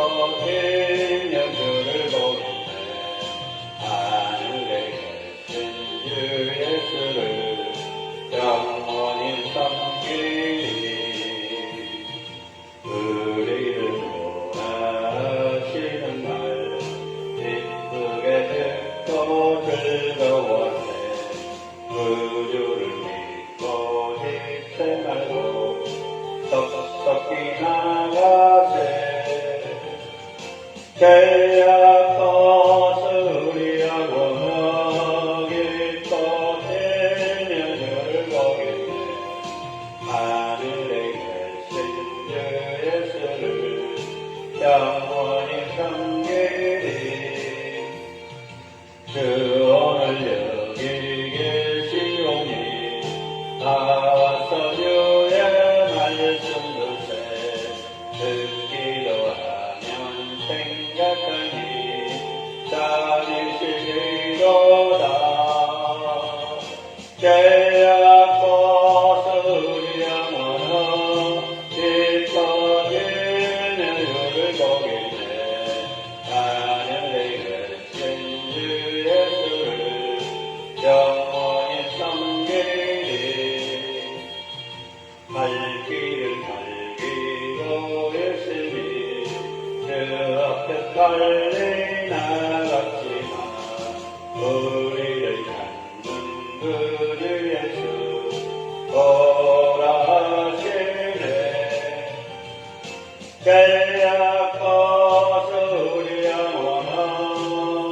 기뻐지며 주를 보겠네. 하늘에 계신 주 예수를 영원히 섬기리. 우리를 구원하시는 말 기쁘게 듣고 즐거워해. 구주를 믿고 잊지 말고 썩썩히 나가세. 죄악 벗어 우리 영혼은 기뻐지며 주를 보겠네. 하늘에 계신 주 예수를 영원히 섬기리. 주 오늘 여기 계시오니 나와서 주의 말씀 듣세. 듣기도 하면 생각하니 다니시리로다. 죄악 벗어 우리 영혼은 기뻐지며 주를 보겠네. 하늘에 계신 주 예수를 영원히 섬기리. 갈 길을 달리고 열심히 주 앞에 빨리 나갔지만 우리를 찾는 구주 예수 오라 하시네. 죄악 벗어 우리 영혼은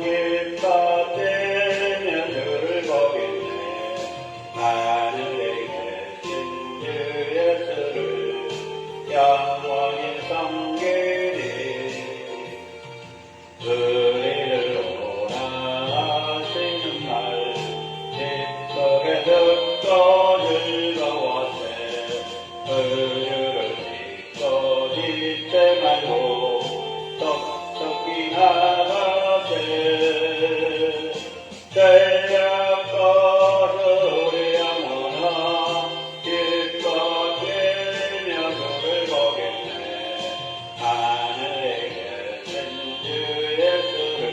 기뻐지며 주를 보겠네. 하늘에 계신 주 예수를 영원히 섬기리. 우리를 원하시는 말 기쁘게 듣고 즐거워세. 구주를 믿고 잊지 말고 썩썩히 나가세. 죄악 벗어 우리 영혼은 기뻐지며 주를 보겠네. 하늘에 계신 주 예수를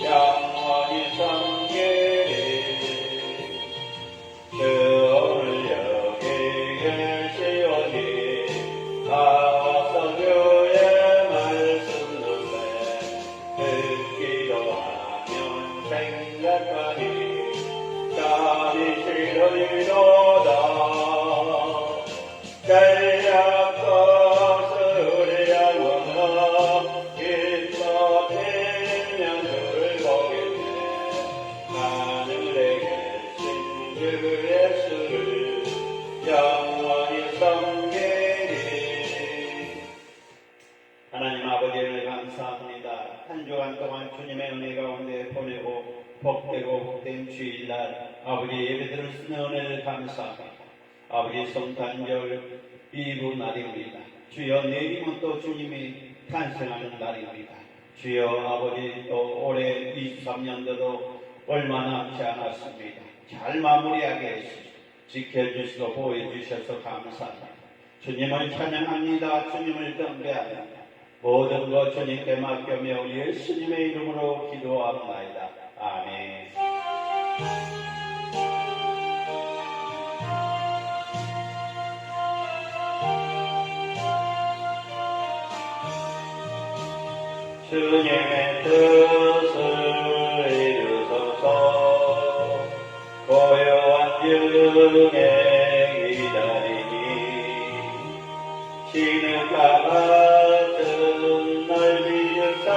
영원히 섬기리. 주 오늘 여기 계시오니 나와서 주의 말씀 듣세. 듣기도 하면 생각하니 다니시리로다. 죄악 벗어 우리 영혼은 기뻐지며 주를 보겠네. 하늘에 계신 주 예수를 영원히 섬기리. 하나님 아버지 은혜 감사합니다. 한 주간 동안 주님의 은혜 가운데 보내고 복되고 복된 주일날 아버지 예배드릴 수 있는 은혜를 감사합니다. 아버지 성탄절 2부 날입니다. 주여 내일이면 또 주님이 탄생하는 날입니다. 주여 아버지 또 올해 23년도도 얼마 남지 않았습니다. 잘 마무리하게 해주시고 지켜주시고 보호해주셔서 감사합니다. 주님을 찬양합니다. 주님을 경배합니다. 모든 것 주님께 맡겨며 우리 예수님의 이름으로 기도합니다. 아멘. 주님의 뜻을 이루소서. 고요한 중에 기다리니 진흙과 같은 날 비추사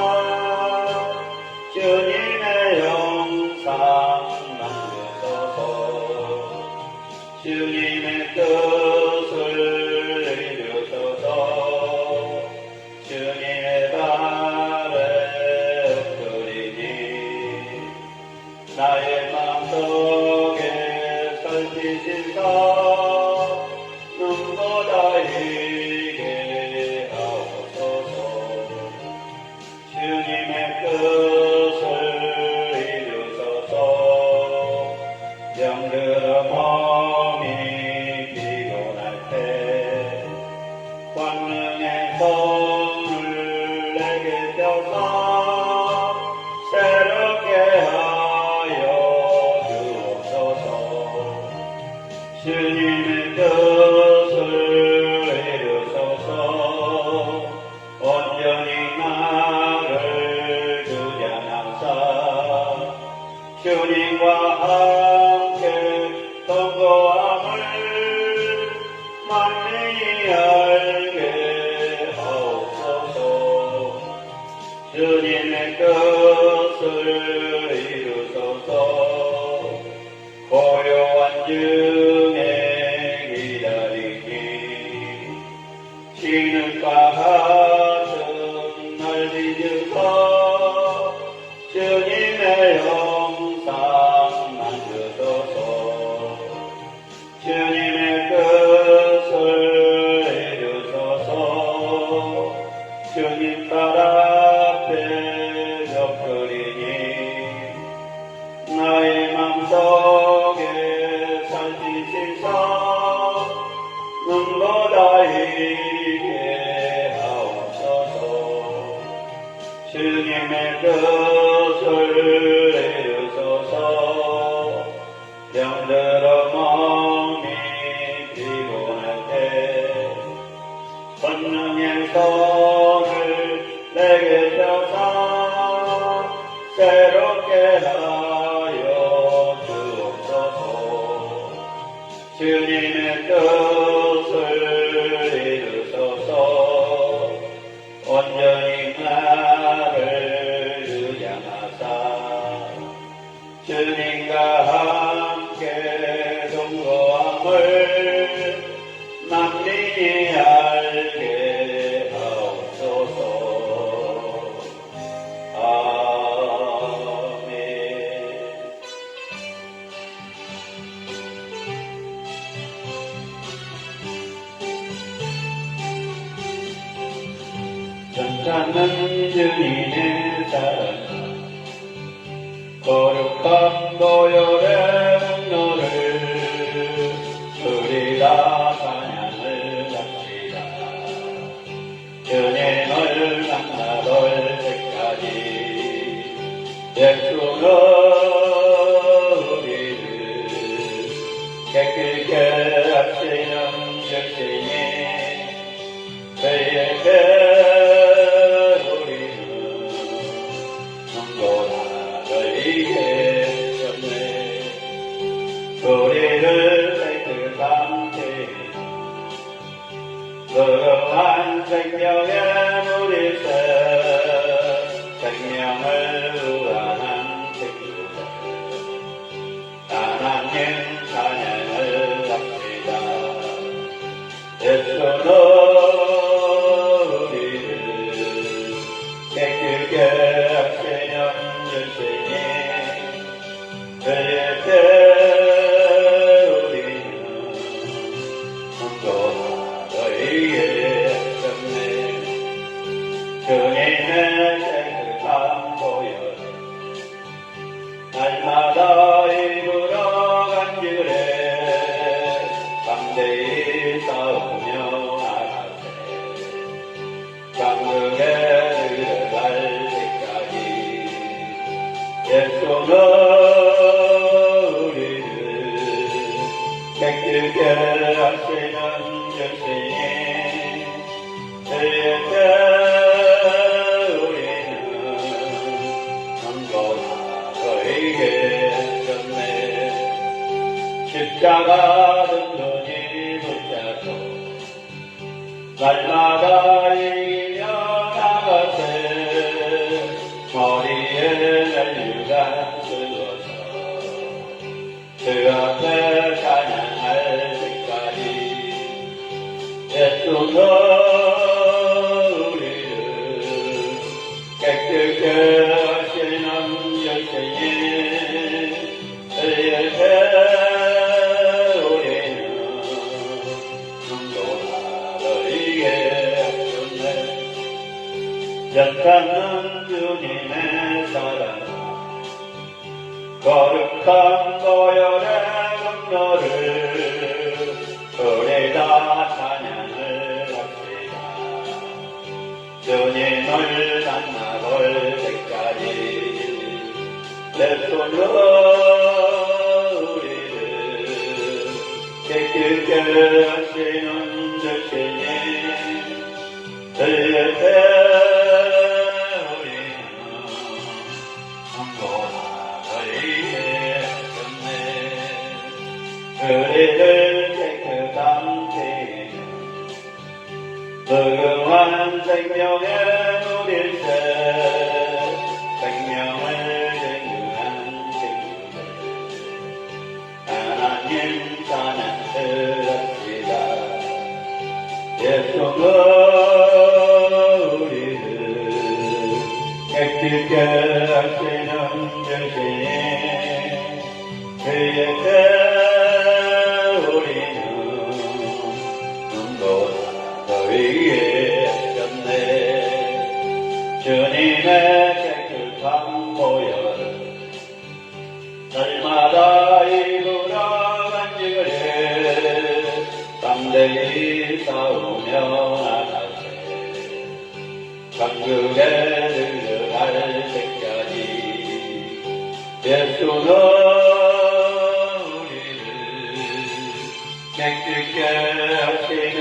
주님의 영상 만드소서. 주님의 뜻을 이루소서. 주님의 발에 엎드리니 나의 마음속에 살피시사 내게 펴서 새롭게 하여 주옵소서. 주님의 뜻을 이루소서. 온전히 나를 주장하사 주님과 함께 동거함을 만민이 알게 하옵소서. 주님의 뜻을 이루소서. 고요한 중에 기다리니 시는가 가슴 넓이주소. 주님의 영상 만드소서. 주님의 뜻을 이루소서. 주님 딸 앞에 엎드리니 나의 맘속에 살피시사 눈보다 이게 하옵소서. 주님의 뜻을 이루소서. 병들어 몸이 피곤할 때 권능의 손을 내게 펴사 새롭게 하여 주옵소서. 주님의 뜻을 이루소서. 온전히 나를 주장하사 주님과 함께 동거함을 만민이 알게 하옵소서. 아멘. 전찮는 주님의 사랑 거룩한 보혈의 분노를 우리 다 찬양을 합시다. 주님을 만나볼 때까지 예수는 우리를 깨끗게 하시는 역시니 그에게 우리는 눈보라 이겠었네. 우리를 깨끗한 죄 그러한 생명의 물이세 생명을 우한한 책주자 하나님 찬양을 합시다. 예수는 우리를 깨끗게 하시는 주시니 그에게 우리는 온전하게 했었네. 주님의 깨끗한 보혈 날마다 입으러 간길에 담대히 싸우며 나가세. 강릉에 들어갈 때까지 예수는 우리를 깨끗게 하시는 주시니 그에게 우리는 온전하게 했었네. 십자가 든든히 붙잡고 날마다 이겨 나가세. 머리에 멜류가 쓰고서 그 앞에 찬양할 때까지 예수는 우리를 깨끗게 하시는 여신이 그에게 우리는 눈도나를 이겼네. 연탄은 주님의 사랑 거룩한 보혈의 분노를 우리 다 찬양을 합시다. 주 주님을 만나볼 때까지 내 손으로 우리를 깨끗게 하시는 주시니 들릴 때 우리는 돌아가리겠네. 우리를 깨끗한 죄는 무궁한 생명에 누릴세. 생명을 증거한 친구들 하나님 사는 들었시다. 예수가 우리를 깨끗게 하시는 주시니 그의 때 우리는 눈보다 더 위에 졌네. 주님의 깨끗한 보혈을 날마다 입으러 간직을 해 담대히 싸우며 나가세. 천국에 들어갈 때까지 예수는 우리를 깨끗게 하시는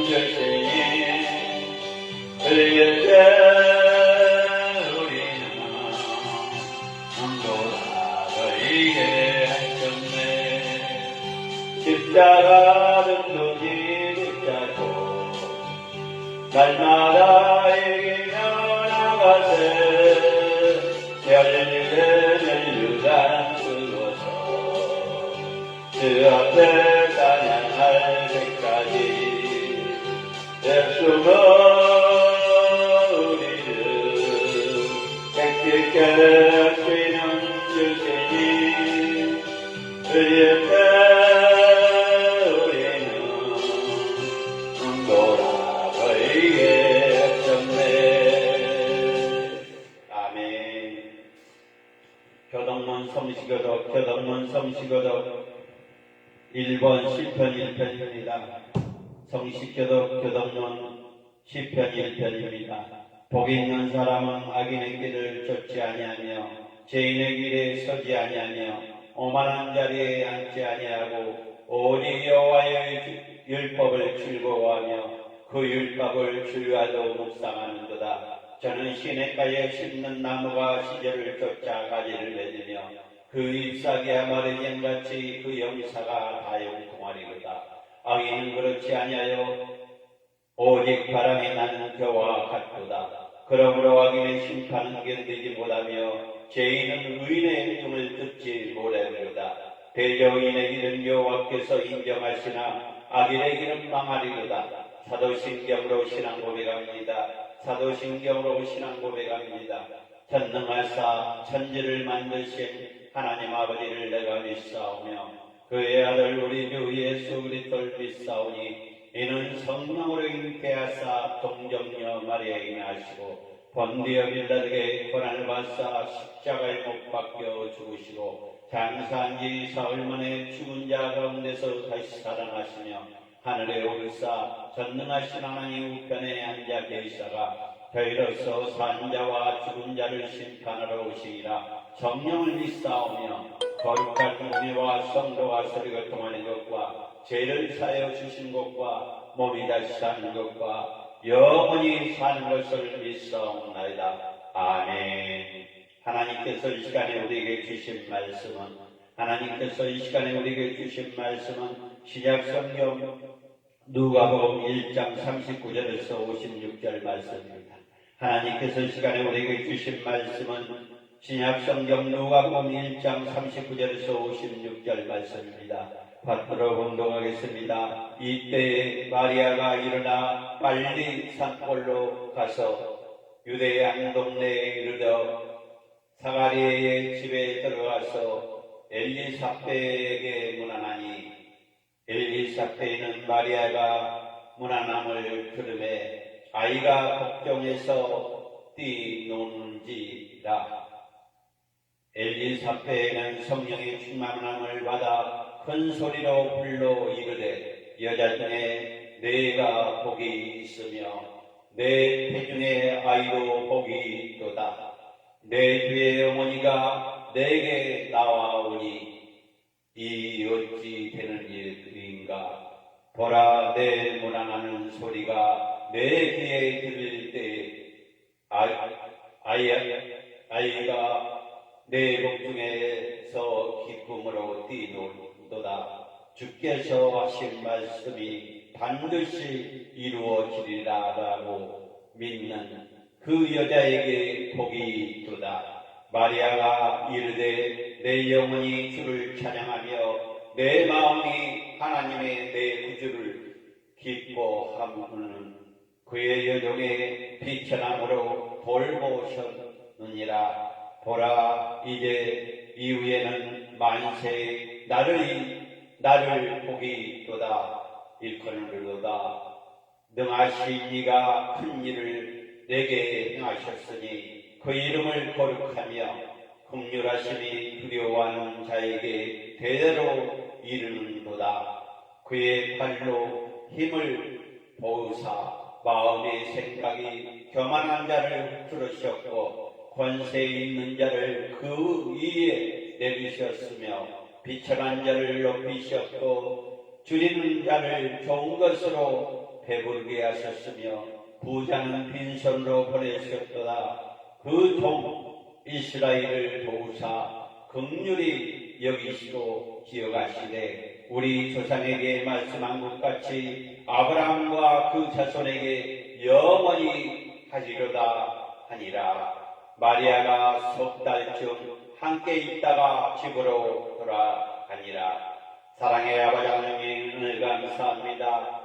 주시니 그의 때 우리는 눈보다 더 이게 하셨네. 십자가 등도지 붙잡고 날마다 이기며 나가세. 멸류관 쓰고서 그 앞에 찬양할 때까지 예수가 우리를 깨끗게 하시는 주시니 그의 때 우리는 눈보라 보이게 하셨네. 아멘. 교동문 성시교독 1번 시편 1편입니다. 성시교독 교동문 시편 1편입니다. 복이 있는 사람은 악인의 길을 쫓지 아니하며 죄인의 길에 서지 아니하며 오만한 자리에 앉지 아니하고 오직 여호와의 율법을 즐거워하며 그 율법을 주야로 묵상하는도다. 저는 시냇가에 심는 나무가 시절을 쫓아 가지를 맺으며 그 잎사귀야 마른 양같이 그 영사가 다용통하리로다. 악인은 그렇지 아니하여 오직 바람이 나는 겨와 같도다. 그러므로 악인의 심판은 견디지 못하며 죄인은 의인의 행동을 듣지 못하리로다. 대저인의 길은 여호와께서 인정하시나 악인의 길은 망하리로다. 사도신경으로 신앙 고백합니다. 사도신경으로 신앙 고백합니다. 전능하사 천지를 만드신 하나님 아버지를 내가 믿사오며 그의 아들 우리 주 예수 그리스도를 믿사오니 이는 성령으로 잉태하사 동정녀 마리아에게 나시고 본디오 빌라에게 고난을 받사 십자가에 못 박혀 죽으시고 장사한 지 사흘 만에 죽은 자 가운데서 다시 살아나시며 하늘에 오르사 전능하신 하나님 우편에 앉아 계시다가 저희로서 산 자와 죽은 자를 심판하러 오시리라. 성령을 믿사오며 거룩한 은혜와 성도와 소리가 통하는 것과 죄를 사하여 주신 것과 몸이 다시 사는 것과 영원히 사는 것을 믿사옵나이다. 아멘. 하나님께서 이 시간에 우리에게 주신 말씀은 신약성경 누가복음 1장 39절에서 56절 말씀입니다. 하나님께서 이 시간에 우리에게 주신 말씀은 신약성경 누가복음 1장 39절에서 56절 말씀입니다. 받들어 공동하겠습니다. 이때 마리아가 일어나 빨리 산골로 가서 유대양 동네에 이르러 사가리의 집에 들어가서 엘리사벳에게 문안하니 엘리사벳은 마리아가 문안함을 들음에 아이가 복종해서 뛰노는지라. 엘리사벳은 성령의 충만함을 받아 큰 소리로 불러 이르되 여자 중에 내가 복이 있으며 내 태중의 아이도 복이 있도다. 내 주의 어머니가 내게 나와오니 이 어찌 되는 일인가. 보라, 내 문안하는 소리가 내 귀에 들릴 때 아이가 내 복중에서 기쁨으로 뛰노도다. 주께서 하신 말씀이 반드시 이루어지리라라고 믿는 그 여자에게 복이 있도다. 마리아가 이르되 내 영혼이 주를 찬양하며 내 마음이 하나님의 내 구주를 기뻐하는 그의 여종의 비천함으로 돌보셨느니라. 보라, 이제 이후에는 만세 나를 복이 있도다. 일컬음으로다. 능하신 이가 큰 일을 내게 행하셨으니 그 이름을 거룩하며 긍휼하심이 두려워하는 자에게 대대로 이르는도다. 그의 팔로 힘을 보으사 마음의 생각이 교만한 자를 들으셨고 권세 있는 자를 그 위에 내리셨으며 비천한 자를 높이셨고 줄이는 자를 좋은 것으로 배부르게 하셨으며 부자는 빈손으로 보내셨도다. 그 종 이스라엘을 도우사 긍휼히 여기시고 기억하시되 우리 조상에게 말씀한 것 같이 아브라함과 그 자손에게 영원히 하시려다 하니라. 마리아가 석 달쯤 함께 있다가 집으로 돌아가니라. 사랑의 아버지 하나님, 은혜 감사합니다.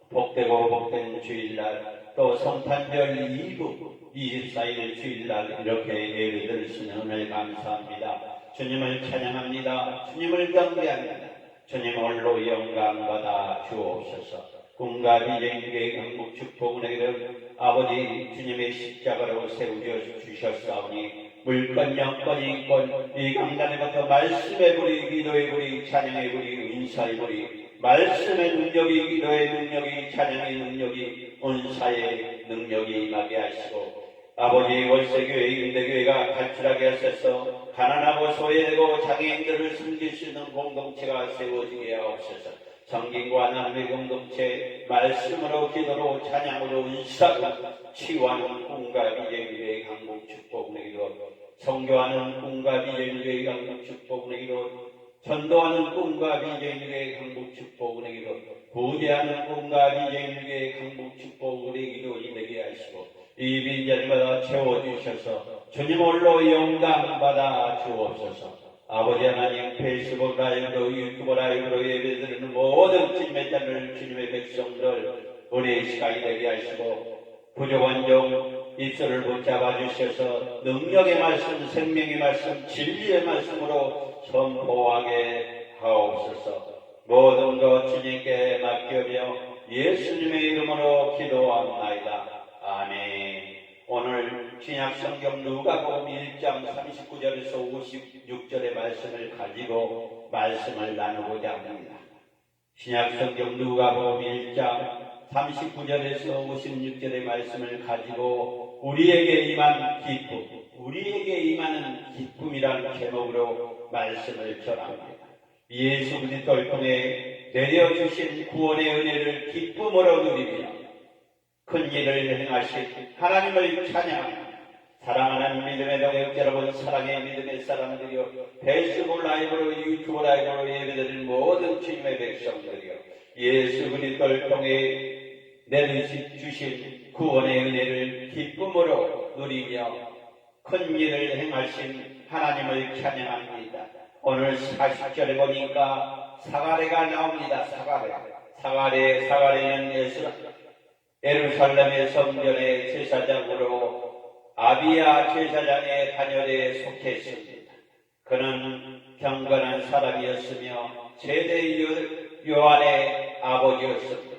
복되고 복된 주일날, 또 성탄절 2부 24일 주일날 이렇게 예배 드릴 수 있는 은혜 감사합니다. 주님을 찬양합니다. 주님을 경배합니다. 주님 홀로 영광받아 주옵소서. 꿈과 비전교회 경북 축복은혜를 아버지 주님의 십자가로 세우주셨사오니 물건 영권 인권 이 강단에부터 말씀의 불이, 기도의 불이, 찬양의 불이, 인사의 불이, 말씀의 능력이, 기도의 능력이, 찬양의 능력이, 은사의 능력이 임하게 하시고 아버지 월세교회, 임대교회가 탈출하게 하셔서 가난하고 소외되고 장애인들을 섬길 수 있는 공동체가 세워지게 하옵소서. 성경과 하나님의 공동체, 말씀으로, 기도로, 찬양으로, 은사로 치유하는 꿈과 비전교회 강북 축복은혜기도, 성교하는 꿈과 비전교회 강북 축복은혜기도, 전도하는 꿈과 비전교회 강북 축복은혜기도, 부재하는 꿈과 비전교회 강북 축복은혜기도 임하게 하시고 이 빈자리마다 채워주셔서 주님 홀로 영광받아 주옵소서. 아버지 하나님, 페이스북 라이브로, 유튜브 라이브로 예배드리는 모든 주님의 자를, 주님의 백성들 우리의 시간이 되게 하시고 부족한 종 입술을 붙잡아 주셔서 능력의 말씀, 생명의 말씀, 진리의 말씀으로 선포하게 하옵소서. 모든 것 주님께 맡겨며 예수님의 이름으로 기도합나이다. 아멘. 오늘 신약성경 누가복음 1장 39절에서 56절의 말씀을 가지고 말씀을 나누고자 합니다. 신약성경 누가복음 1장 39절에서 56절의 말씀을 가지고 우리에게 임한 기쁨, 우리에게 임하는 기쁨이라는 제목으로 말씀을 전합니다. 예수 그리스도를 통해 내려주신 구원의 은혜를 기쁨으로 누리며 큰 일을 행하신 하나님을 찬양합니다. 사랑하는 믿음의 동역 여러분, 사랑의 믿음의 사람들이여, 페이스북 라이브로, 유튜브 라이브로 예배드리는 모든 주님의 백성들이여, 예수 그리스도를 통해 내려주신 구원의 은혜를 기쁨으로 누리며 큰 일을 행하신 하나님을 찬양합니다. 오늘 40절에 보니까 사가랴가 나옵니다. 사가랴는 예루살렘의 성전의 제사장으로 아비야 제사장의 단열에 속했습니다. 그는 경건한 사람이었으며 세례 요한의 아버지였습니다.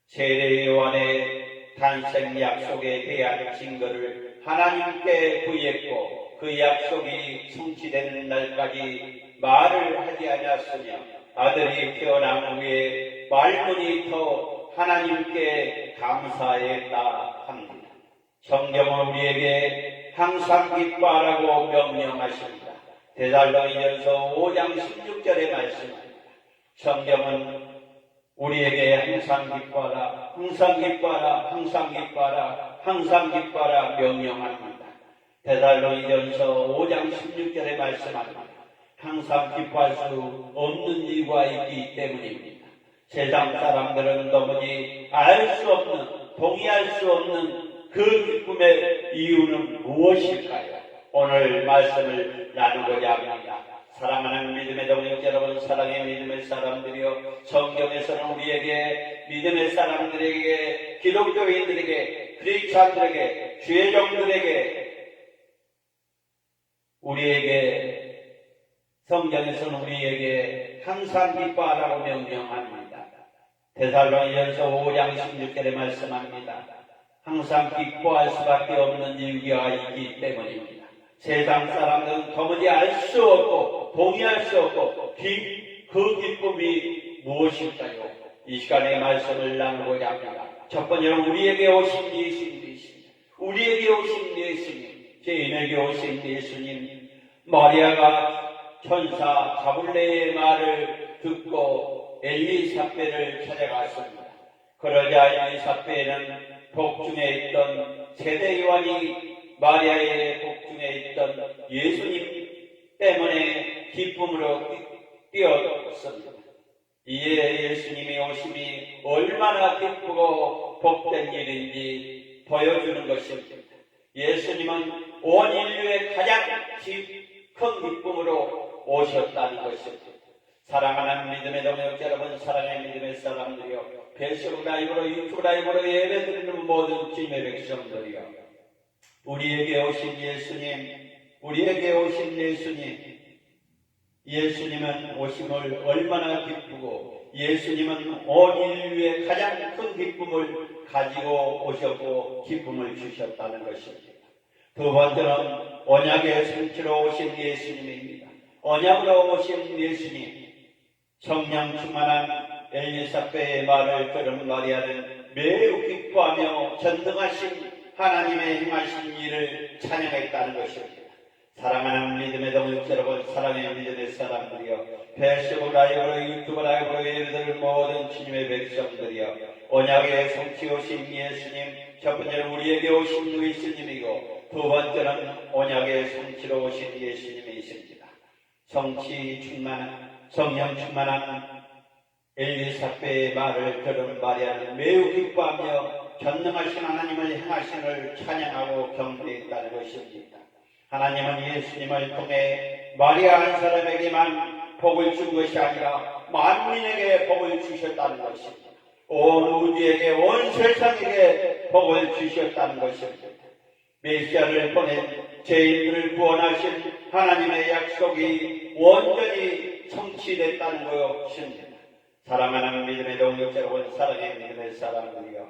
세례 요한의 탄생 약속에 대한 증거를 하나님께 구했고 그 약속이 성취되는 날까지 말을 하지 않았으며 아들이 태어난 후에 말문이 더 하나님께 감사했다 합니다. 성경은 우리에게 항상 기뻐하라고 명령하십니다. 데살로니가전서 5장 16절의 말씀입니다. 성경은 우리에게 항상 기뻐하라, 항상 기뻐하라, 항상 기뻐하라, 항상 기뻐하라 명령합니다. 데살로니가전서 5장 16절에 말씀합니다. 항상 기뻐할 수 없는 이유가 있기 때문입니다. 세상 사람들은 도무지 알 수 없는, 동의할 수 없는 그 기쁨의 이유는 무엇일까요? 오늘 말씀을 나누고자 합니다. 사랑하는 믿음의 동역 여러분, 사랑의 믿음의 사람들이여, 성경에서는 우리에게, 믿음의 사람들에게, 기독교인들에게, 크리스찬들에게, 주의 종들에게, 성경에서는 우리에게 항상 기뻐하라고 명령합니다. 데살로니가전서 5장 16절에 말씀합니다. 항상 기뻐할 수밖에 없는 이유가 있기 때문입니다. 세상 사람들은 도무지 알 수 없고 동의할 수 없고 그 기쁨이 무엇일까요? 이 시간에 말씀을 나누고자 합니다. 첫 번째는 우리에게 오신 예수님, 우리에게 오신 예수님, 죄인에게 오신 예수님. 마리아가 천사 가브리엘의 말을 듣고 엘리사벳을 찾아갔습니다. 그러자 엘리사벳은 복중에 있던 세대 요한이 마리아의 복중에 있던 예수님 때문에 기쁨으로 뛰었습니다. 이에 예수님이 오심이 얼마나 기쁘고 복된 일인지 보여주는 것입니다. 예수님은 온 인류의 가장 큰 기쁨으로 오셨다는 것입니다. 사랑하는 믿음의 동역 여러분, 사랑의 믿음의 사람들이여, 페이스북 라이브로, 유튜브 라이브로 예배드리는 모든 주님의 백성들이여, 우리에게 오신 예수님, 우리에게 오신 예수님은 오심을 얼마나 기쁘고 예수님은 온 인류의 가장 큰 기쁨을 가지고 오셨고 기쁨을 주셨다는 것입니다. 두 번째는 언약의 성취로 오신 예수님입니다. 언약으로 오신 예수님, 성령 충만한 엘리사벳의 말을 들은 마리아는 매우 기뻐하며 전능하신 하나님의 행하신 일을 찬양했다는 것입니다. 사랑하는 믿음의 동역 여러분, 사랑의 믿음의 사람들이여, 페이스북 라이브로, 유튜브 라이브로 예배드릴 모든 주님의 백성들이여, 언약의 성취 오신 예수님, 첫 번째는 우리에게 오신 예수님이고 두 번째는 언약의 성취로 오신 예수님이십니다. 성령 충만한 엘리사벳의 말을 들은 마리아는 매우 기뻐하며 전능하신 하나님을 행하신을 찬양하고 경배했다는 것입니다. 하나님은 예수님을 통해 마리아 한 사람에게만 복을 준 것이 아니라 만민에게 복을 주셨다는 것입니다. 온 우주에게, 온 세상에게 복을 주셨다는 것입니다. 메시아를 보내 죄인들을 구원하신 하나님의 약속이 온전히 성취됐다는 것입니다. 사랑하는 믿음의 동역 여러분, 사랑의 믿음의 사람들이여,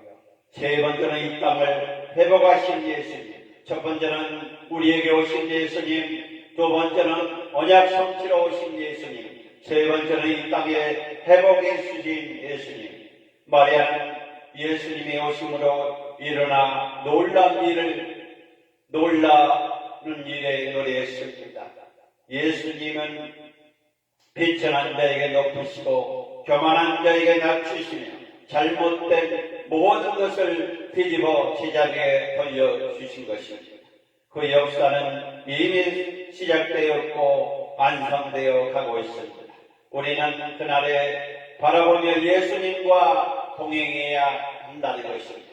세 번째는 이 땅을 회복하신 예수님, 첫 번째는 우리에게 오신 예수님, 두 번째는 언약 성취로 오신 예수님, 세 번째는 이 땅에 회복해 주신 예수님. 마리아는 예수님이 오심으로 일어나 놀라는 일에 노래했습니다. 예수님은 비천한 자에게 높으시고 교만한 자에게 낮추시며 잘못된 모든 것을 뒤집어 제자리에 돌려주신 것입니다. 그 역사는 이미 시작되었고 완성되어 가고 있습니다. 우리는 그날에 바라보며 예수님과 동행해야 한다는 것입니다.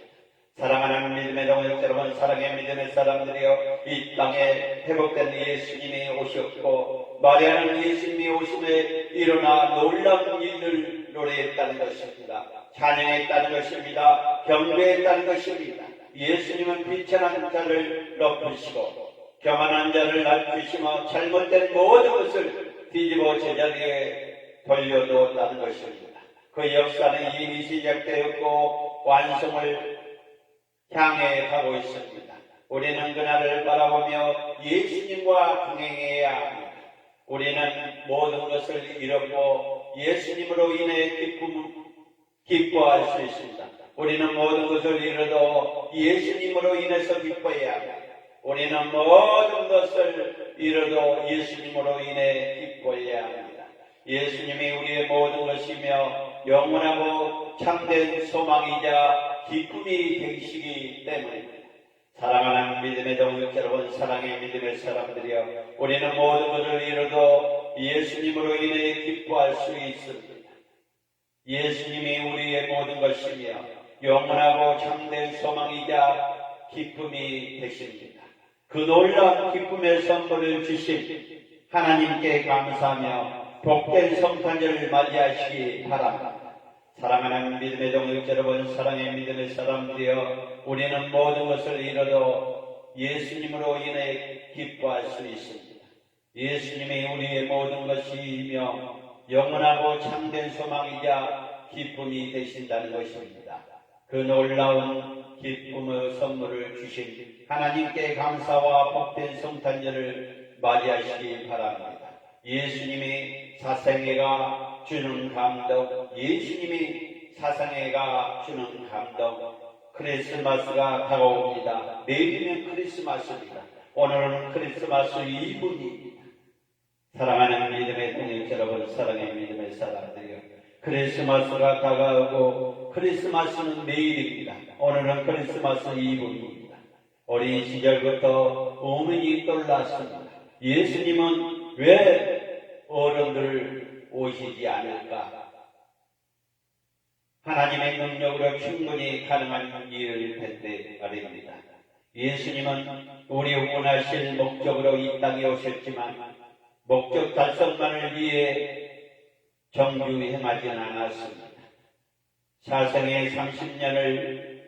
사랑하는 믿음의 동역 여러분, 사랑의 믿음의 사람들이여, 이 땅에 회복된 예수님이 오셨고 마리아는 예수님이 오심에 일어나 놀라운 일을 노래했다는 것입니다. 찬양했다는 것입니다. 경배했다는 것입니다. 예수님은 비천한 자를 높이시고 교만한 자를 낮추시며 잘못된 모든 것을 뒤집어 제자리에 돌려두었다는 것입니다. 그 역사는 이미 시작되었고 완성을 향해 가고 있습니다. 우리는 그날을 바라보며 예수님과 동행해야 합니다. 우리는 모든 것을 잃었고 예수님으로 인해 기뻐할 수 있습니다. 우리는 모든 것을 이뤄도 예수님으로 인해서 기뻐해야 합니다. 우리는 모든 것을 이뤄도 예수님으로 인해 기뻐해야 합니다. 예수님이 우리의 모든 것이며 영원하고 참된 소망이자 기쁨이 되시기 때문입니다. 사랑하는 믿음의 동역 여러분, 사랑의 믿음의 사람들이여, 우리는 모든 것을 이뤄도 예수님으로 인해 기뻐할 수 있습니다. 예수님이 우리의 모든 것이며 영원하고 참된 소망이자 기쁨이 되십니다. 그 놀라운 기쁨의 선물을 주신 하나님께 감사하며 복된 성탄절을 맞이하시기 바랍니다. 사랑하는 믿음의 동역 여러분, 사랑의 믿음의 사람들이여, 우리는 모든 것을 이뤄도 예수님으로 인해 기뻐할 수 있습니다. 예수님이 우리의 모든 것이며 영원하고 참된 소망이자 기쁨이 되신다는 것입니다. 그 놀라운 기쁨의 선물을 주신 하나님께 감사와 복된 성탄절을 맞이하시기 바랍니다. 예수님이 사생애가 주는 감동, 예수님이 사생애가 주는 감동, 크리스마스가 다가옵니다. 내일이면 크리스마스입니다. 오늘은 크리스마스 이브입니다. 사랑하는 믿음의 동역 여러분, 사랑의 믿음의 사람들이여, 크리스마스가 다가오고 크리스마스는 내일입니다. 오늘은 크리스마스 이브입니다. 어린 시절부터 의문이 떠올랐습니다. 예수님은 왜 어른들 오시지 않을까? 하나님의 능력으로 충분히 가능한 일일 텐데 말입니다. 예수님은 우리 원하실 목적으로 이 땅에 오셨지만 목적 달성만을 위해 정주 행하지는 않았습니다. 사생의 30년을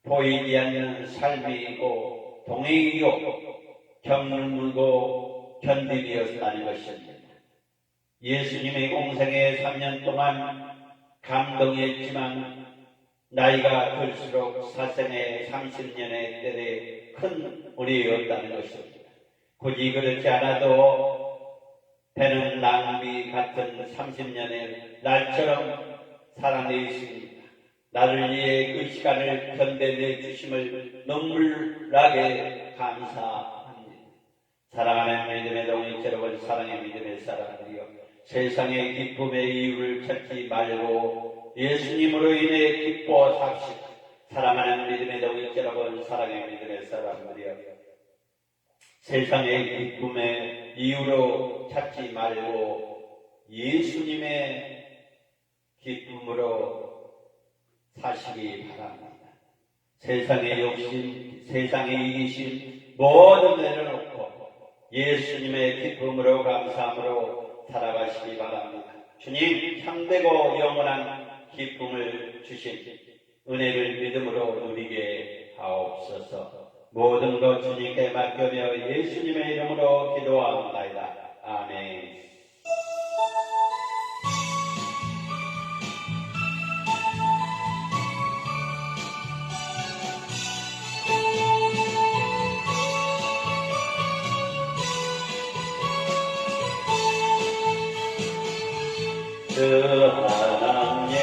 보이지 않는 삶이고 동행이고 겪고 견딜이었다는 것입니다. 예수님의 공생의 3년 동안 감동했지만 나이가 들수록 사생의 30년의 때에 큰 은혜였다는 것입니다. 굳이 그렇지 않아도 되는 낭비 같은 30년의 날처럼 살아내있습니다. 나를 위해 그 시간을 견뎌내 주심을 눈물나게 감사합니다. 사랑하는 믿음의 동역 여러분, 사랑의 믿음의 사람들이여, 세상의 기쁨의 이유를 찾지 말고 예수님으로 인해 기뻐 삽시다. 사랑하는 믿음의 동역 여러분, 사랑의 믿음의 사람들이여, 세상의 기쁨의 이유로 찾지 말고 예수님의 기쁨으로 사시기 바랍니다. 세상의 욕심, 세상의 이기심 모든 내려놓고 예수님의 기쁨으로 감사함으로 살아가시기 바랍니다. 주님, 참되고 영원한 기쁨을 주신 은혜를 믿음으로 누리게 하옵소서. 모든 것 주님께 맡겨며 예수님의 이름으로 기도합니다. 아멘. 그 하나님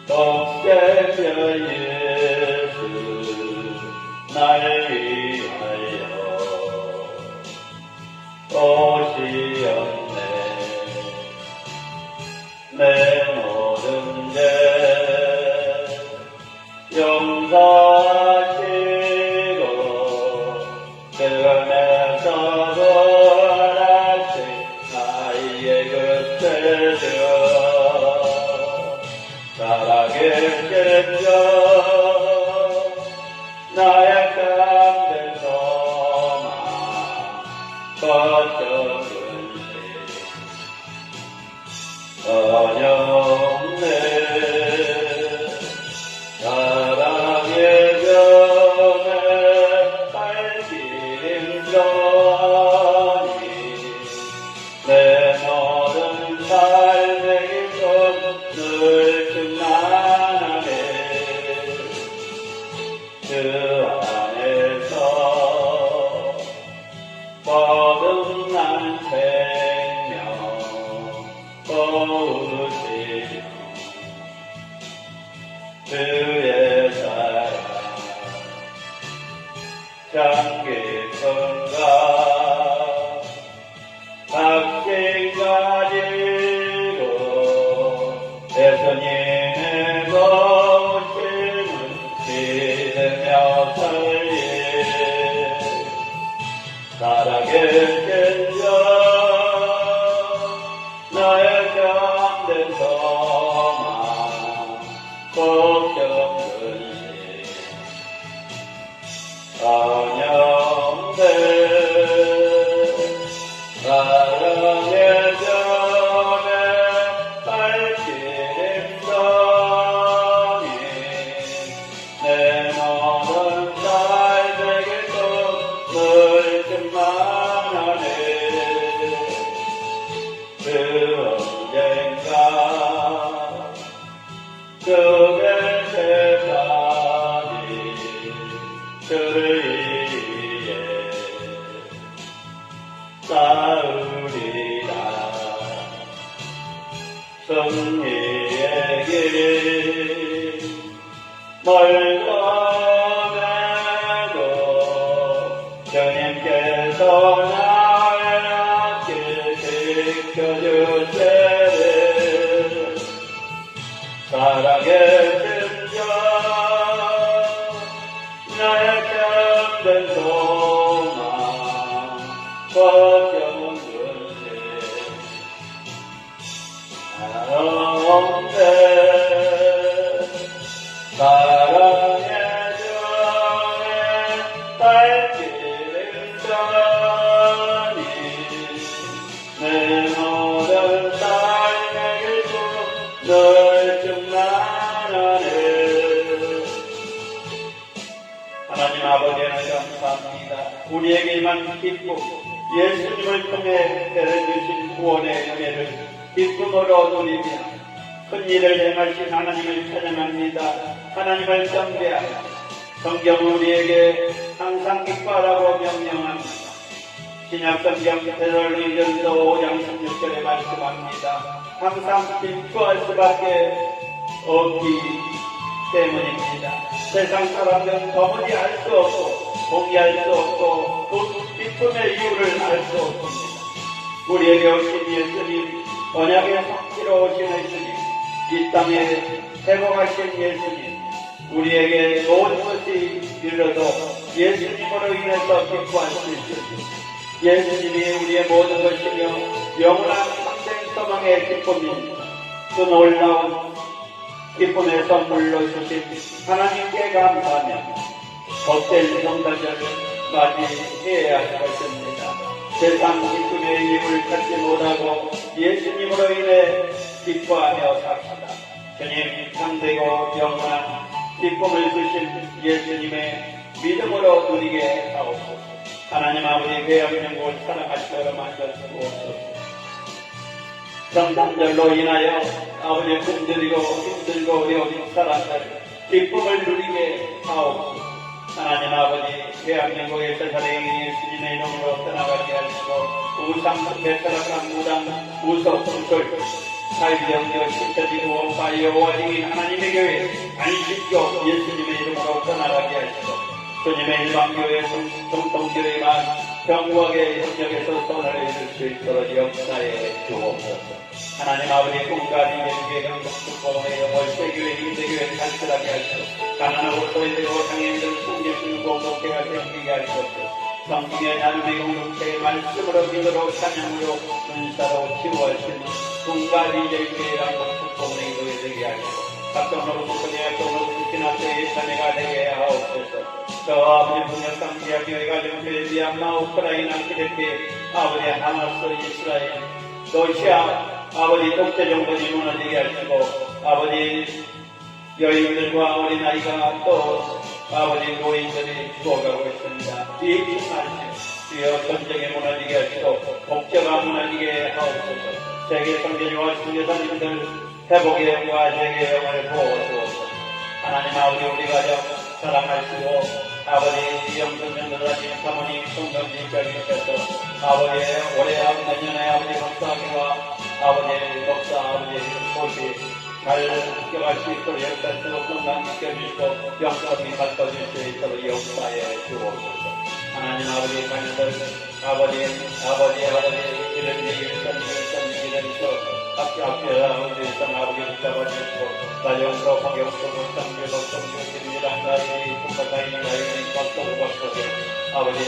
독생자 예수 날 위하여 오시었네. 내 모든 죄 용서하시고 그네서 돌아신 나의 그 죄여 살아계셨죠. 나의 참된 소망 거듭은 어렵네. 사랑의 병에 밝힌 전이 내 모든 삶의 기쁨 늘 충만하네. 그 안에서 거듭난 생명 거우시 장기성가 박생 가지고 예수님의 모심을 믿으며 살리 살아계신 자 나의 참된 소망 걱정근심 안녕대 사랑의 점에 발길임성이 내 모든 삶에게도 늘 충만하네 그 언젠가 그의 세상이 그를 위해 싸우리라 승리의 길 멀거매도 주님께서 나의 앞길 지켜주시리 사랑의 심정 나의 참된 소망 걱정은 근심 가운데 사랑의 전에 발길임전이 내 모든 삶에게도 늘 충만하네 하나님 아버지는 감사합니다. 우리에게만 기쁨, 예수님을 통해 내려주신 구원의 은혜를 기쁨으로 누리며 큰 일을 행하신 하나님을 찬양합니다. 하나님을 경배하며 성경은 우리에게 항상 기뻐하라고 명령합니다. 신약성경 데살로니가전서 5장 16절에 말씀합니다. 항상 기뻐할 수밖에 없기 때문입니다. 세상 사람들은 도무지 알 수 없고 공개할 수 없고 그 기쁨의 이유를 알 수 없습니다. 우리에게 오신 예수님, 언약의 성취로 오신 예수님, 이 땅에 회복하신 예수님, 우리에게 모든 것이 이르러도 예수님으로 인해서 기뻐할 수 있습니다. 예수님이 우리의 모든 것이며 영원한 상생 소망의 기쁨입니다. 그 놀라운 기쁨의 선물로 주신 하나님께 감사하며 복된 성탄절을 맞이해야 할 것입니다. 세상 기쁨의 이유를 찾지 못하고 예수님으로 인해 기뻐하며 삽시다. 주님 참되고 영원한 기쁨을 주신 예수님의 믿음으로 누리게 하옵소서. 하나님 아버지 대한민국을 사랑하시도록 만들어주옵소서. 성탄절로 인하여 아버지 힘들고 어려운 사람들 기쁨을 누리게 하옵소서. 하나님 아버지 대한민국에서 살아계신 예수님의 이름으로 떠나가게 하시고 우상 배설악한 무당 무속 수술 사회병력 시켜지고 파이어 와중인 하나님의 교회 안식교 예수님의 이름으로 떠나가게 하시고 주님의 일반교회 정통교회만 경고하게 협력해서 손을 이룰 수 있도록 역사에 주옵소서. 하나님 아버지 꿈과 리베교회 경북북보의 월세교회 임대교회 간절하게 하시고 가난하고 소외되고 장애인들 성경을 공동체가 생기게 하시옵소서. 성경의 나눔의 공동체의 말씀으로 믿으로 찬양으로 은사로 치유하시는 꿈과 리베교회랑 북북보의 교회 되게 하시고 각종으로 북한의 활동으로 지나쳐 예산회가 되게 하옵소서. 저 아버지 북녘 상지와 교회가 정표에 미얀마 우크라이나 기르키 아버지 하마스 이스라엘 러시아 아버지 독재 정권이 무너지게 하시고 아버지 여인들과 어린아이가 또 아버지 노인들이 죽어가고 있습니다. 이 말씀 주여 전쟁에 무너지게 하시고 복제가 무너지게 하옵소서. 세계 성전이와 선교사님들 회복의 영과 세계의 영을 보호하옵소서. 하나님 아버지 우리 가정 사랑하시고 아버지 영성전도사님 사모님 성경지자님께서 아버지 올해 내년에 아버지 목사님과 아버지 목사 아버지 모시 잘 지켜갈 수 있도록 역사에서 건강 지켜주시고 영성이 가르쳐줄 수 있도록 역사에 주옵소서. 하나님 아버지 자녀들 아버지 이런 일선에서 앞에서 아버지 붙잡아주시고 나영으로 방역으로 성교 성교입니다. 나의 국가다인 나의 박수고 아버지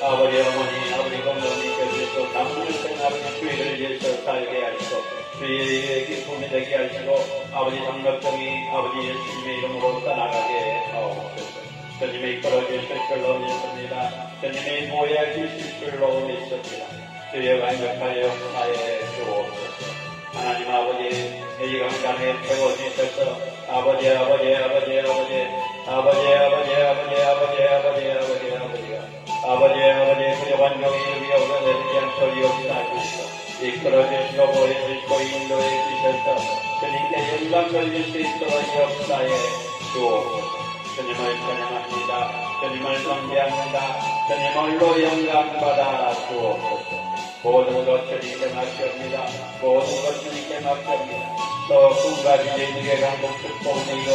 어머니 아버지 건강님께서 남문을 아버지 주의를 위해서 살게 하시고 주의의 기쁨이 되게 하시고 아버지 장력정이 아버지 예수님의 이름으로 떠나가게 하옵소서. 주님의 이끌어 주실 줄로 믿습니다. 주님의 보여 주실 줄로 믿습니다. 주의 완벽하여 역사에 주옵소서. 하나님 아버지 이 강단에 태워주셔서 아버지가 그의 완전히 위협을 내리지 않도록 역사하시고 이끌어주시고 보여주시고 인도해 주셔서 주님께 영광 돌릴 수 있도록 역사에 주옵소서. 주님을 찬양합니다. 주님을 숭배합니다. 주님을로 영광받아 주옵소서. 모든 것 주님께 맡깁니다. 모든 것 주님께 맡깁니다. 또 꿈과 지혜에게 강복 축복의 이곳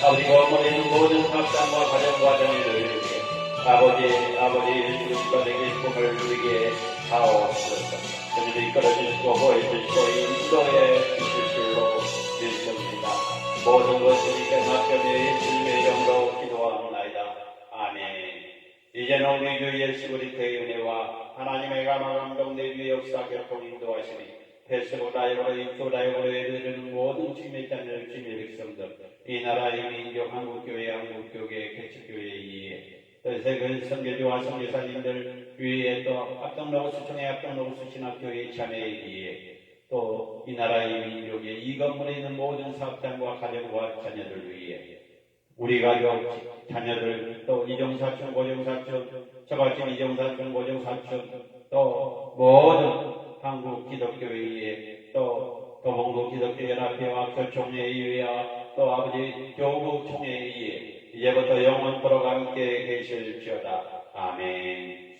아버지 건물에 있는 모든 합당과 가정과 정의를 이루게 아버지 예수님과 내게 꿈을 누리게 하옵소서. 주님이 이끌어주시고 보여주시고 인도해 주실 줄로 믿습니다. 모든 것 주님께 맡겨져 예수님의 이름으로 기도하옵나이다. 아멘. 이제는 우리 주 예수 그리스도의 은혜와 하나님의 감화감동 내주의 역사 결코 인도하시니 패스보다이고로 입도다이고로 애들은 모든 주님의 자녀를 주님의 백성들 이 나라의 민족 한국교회 개척교회 이에 세계 선교주와 선교사님들 위에 또 합동로고스 총회 합동로고스 신학교회 자매이기에 또 이 나라의 민족의 이 건물에 있는 모든 사업장과 가정과 자녀들 위해 우리 가족 자녀들 또 이종사촌 고종사촌 저같이 이종사촌 고종사촌 또 모든 한국 기독교회에 또 도봉구 기독교연합회와 교총회의회와 또 아버지 교구 총회의회 이제부터 영원토록 함께 계실지어다. 아멘.